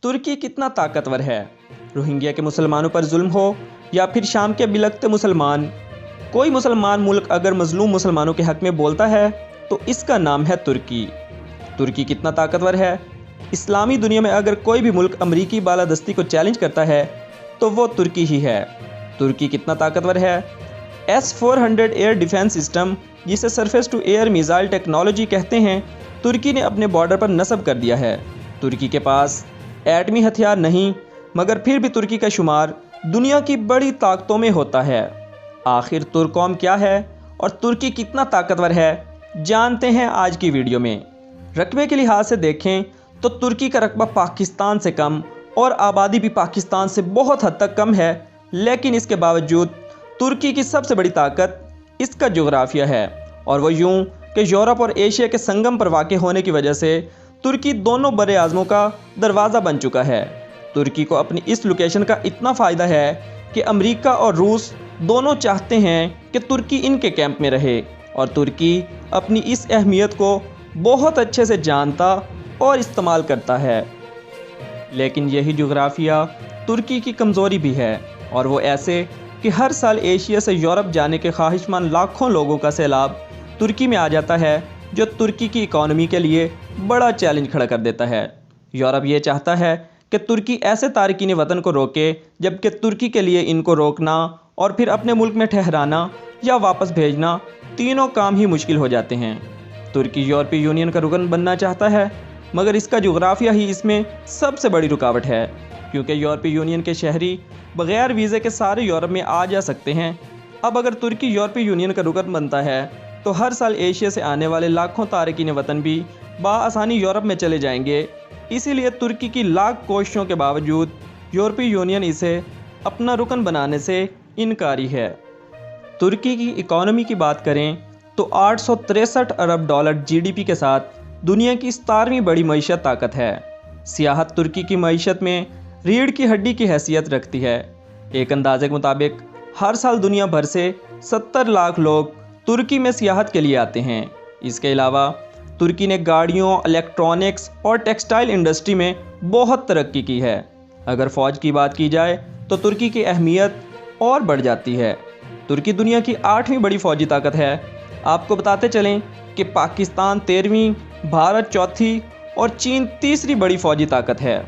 ترکی کتنا طاقتور ہے؟ روہنگیا کے مسلمانوں پر ظلم ہو یا پھر شام کے بلکتے مسلمان، کوئی مسلمان ملک اگر مظلوم مسلمانوں کے حق میں بولتا ہے تو اس کا نام ہے ترکی۔ ترکی کتنا طاقتور ہے؟ اسلامی دنیا میں اگر کوئی بھی ملک امریکی بالادستی کو چیلنج کرتا ہے تو وہ ترکی ہی ہے۔ ترکی کتنا طاقتور ہے؟ S-400 ایئر ڈیفنس سسٹم، جسے surface to air missile technology کہتے ہیں، ترکی نے اپنے بارڈر پر نصب کر دیا ہے۔ ترکی کے پاس ایٹمی ہتھیار نہیں، مگر پھر بھی ترکی کا شمار دنیا کی بڑی طاقتوں میں ہوتا ہے۔ آخر ترک قوم کیا ہے اور ترکی کتنا طاقتور ہے، جانتے ہیں آج کی ویڈیو میں۔ رقبے کے لحاظ سے دیکھیں تو ترکی کا رقبہ پاکستان سے کم اور آبادی بھی پاکستان سے بہت حد تک کم ہے، لیکن اس کے باوجود ترکی کی سب سے بڑی طاقت اس کا جغرافیہ ہے، اور وہ یوں کہ یورپ اور ایشیا کے سنگم پر واقع ہونے کی وجہ سے ترکی دونوں بر اعظموں کا دروازہ بن چکا ہے۔ ترکی کو اپنی اس لوکیشن کا اتنا فائدہ ہے کہ امریکہ اور روس دونوں چاہتے ہیں کہ ترکی ان کے کیمپ میں رہے، اور ترکی اپنی اس اہمیت کو بہت اچھے سے جانتا اور استعمال کرتا ہے۔ لیکن یہی جغرافیہ ترکی کی کمزوری بھی ہے، اور وہ ایسے کہ ہر سال ایشیا سے یورپ جانے کے خواہشمند لاکھوں لوگوں کا سیلاب ترکی میں آ جاتا ہے، جو ترکی کی اکانومی کے لیے بڑا چیلنج کھڑا کر دیتا ہے۔ یورپ یہ چاہتا ہے کہ ترکی ایسے تارکین وطن کو روکے، جبکہ ترکی کے لیے ان کو روکنا اور پھر اپنے ملک میں ٹھہرانا یا واپس بھیجنا، تینوں کام ہی مشکل ہو جاتے ہیں۔ ترکی یورپی یونین کا رکن بننا چاہتا ہے، مگر اس کا جغرافیہ ہی اس میں سب سے بڑی رکاوٹ ہے، کیونکہ یورپی یونین کے شہری بغیر ویزے کے سارے یورپ میں آ جا سکتے ہیں۔ اب اگر ترکی یورپی یونین کا رکن بنتا ہے تو ہر سال ایشیا سے آنے والے لاکھوں تارکین وطن بھی بآسانی یورپ میں چلے جائیں گے۔ اسی لیے ترکی کی لاکھ کوششوں کے باوجود یورپی یونین اسے اپنا رکن بنانے سے انکاری ہے۔ ترکی کی اکانومی کی بات کریں تو 863 ارب ڈالر GDP کے ساتھ دنیا کی 17ویں بڑی معیشت طاقت ہے۔ سیاحت ترکی کی معیشت میں ریڑھ کی ہڈی کی حیثیت رکھتی ہے۔ ایک اندازے کے مطابق ہر سال دنیا بھر سے 70 لاکھ لوگ ترکی میں سیاحت کے لیے آتے ہیں۔ اس کے علاوہ ترکی نے گاڑیوں، الیکٹرانکس اور ٹیکسٹائل انڈسٹری میں بہت ترقی کی ہے۔ اگر فوج کی بات کی جائے تو ترکی کی اہمیت اور بڑھ جاتی ہے۔ ترکی دنیا کی 8ویں بڑی فوجی طاقت ہے۔ آپ کو بتاتے چلیں کہ پاکستان 13ویں، بھارت 4تھی اور چین 3ری بڑی فوجی طاقت ہے۔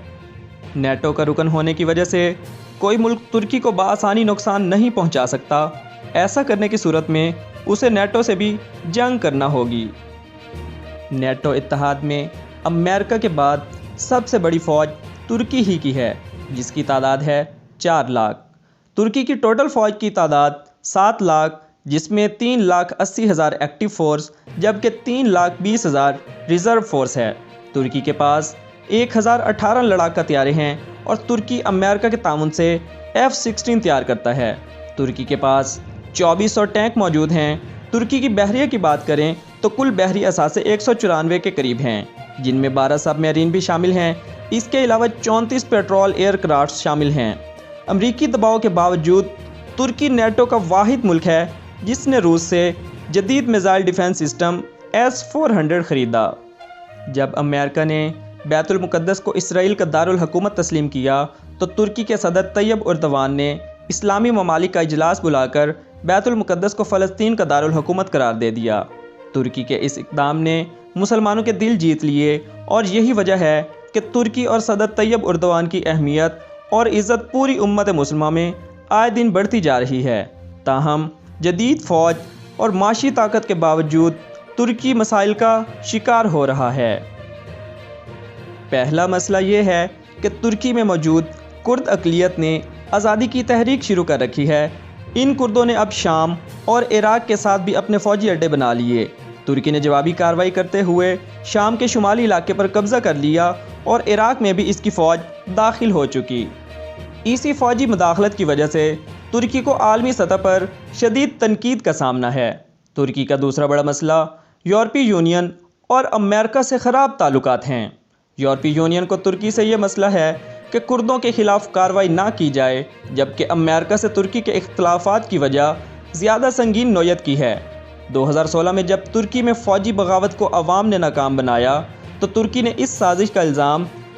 نیٹو کا رکن ہونے کی وجہ سے کوئی ملک ترکی کو بآسانی نقصان نہیں پہنچا سکتا۔ ایسا کرنے کی صورت میں اسے نیٹو سے بھی جنگ کرنا ہوگی۔ نیٹو اتحاد میں امریکہ کے بعد سب سے بڑی فوج ترکی ہی کی ہے، جس کی تعداد ہے 4 لاکھ۔ ترکی کی ٹوٹل فوج کی تعداد 7 لاکھ، جس میں 3,80,000 ایکٹیو فورس جبکہ 3,20,000 ریزرو فورس ہے۔ ترکی کے پاس 1,018 لڑاکا طیارے ہیں، اور ترکی امریکہ کے تعاون سے F-16 تیار کرتا ہے۔ ترکی کے پاس 2400 ٹینک موجود ہیں۔ ترکی کی بحریہ کی بات کریں تو کل بحری اثاثے 194 کے قریب ہیں، جن میں 12 سب میرین بھی شامل ہیں۔ اس کے علاوہ 34 پیٹرول ایئر کرافٹس شامل ہیں۔ امریکی دباؤ کے باوجود ترکی نیٹو کا واحد ملک ہے جس نے روس سے جدید میزائل ڈیفنس سسٹم S-400 خریدا۔ جب امریکہ نے بیت المقدس کو اسرائیل کا دارالحکومت تسلیم کیا تو ترکی کے صدر طیب اردوان نے اسلامی ممالک کا اجلاس بلا کر بیت المقدس کو فلسطین کا دارالحکومت قرار دے دیا۔ ترکی کے اس اقدام نے مسلمانوں کے دل جیت لیے، اور یہی وجہ ہے کہ ترکی اور صدر طیب اردوان کی اہمیت اور عزت پوری امت مسلمہ میں آئے دن بڑھتی جا رہی ہے۔ تاہم جدید فوج اور معاشی طاقت کے باوجود ترکی مسائل کا شکار ہو رہا ہے۔ پہلا مسئلہ یہ ہے کہ ترکی میں موجود کرد اقلیت نے آزادی کی تحریک شروع کر رکھی ہے۔ ان کردوں نے اب شام اور عراق کے ساتھ بھی اپنے فوجی اڈے بنا لیے۔ ترکی نے جوابی کارروائی کرتے ہوئے شام کے شمالی علاقے پر قبضہ کر لیا، اور عراق میں بھی اس کی فوج داخل ہو چکی۔ اسی فوجی مداخلت کی وجہ سے ترکی کو عالمی سطح پر شدید تنقید کا سامنا ہے۔ ترکی کا دوسرا بڑا مسئلہ یورپی یونین اور امریکہ سے خراب تعلقات ہیں۔ یورپی یونین کو ترکی سے یہ مسئلہ ہے کہ کردوں کے خلاف کارروائی نہ کی جائے، جبکہ امریکہ سے ترکی کے اختلافات کی وجہ زیادہ سنگین نوعیت کی ہے۔ 2016 میں جب ترکی میں فوجی بغاوت کو عوام نے ناکام بنایا تو ترکی نے اس سازش کا الزام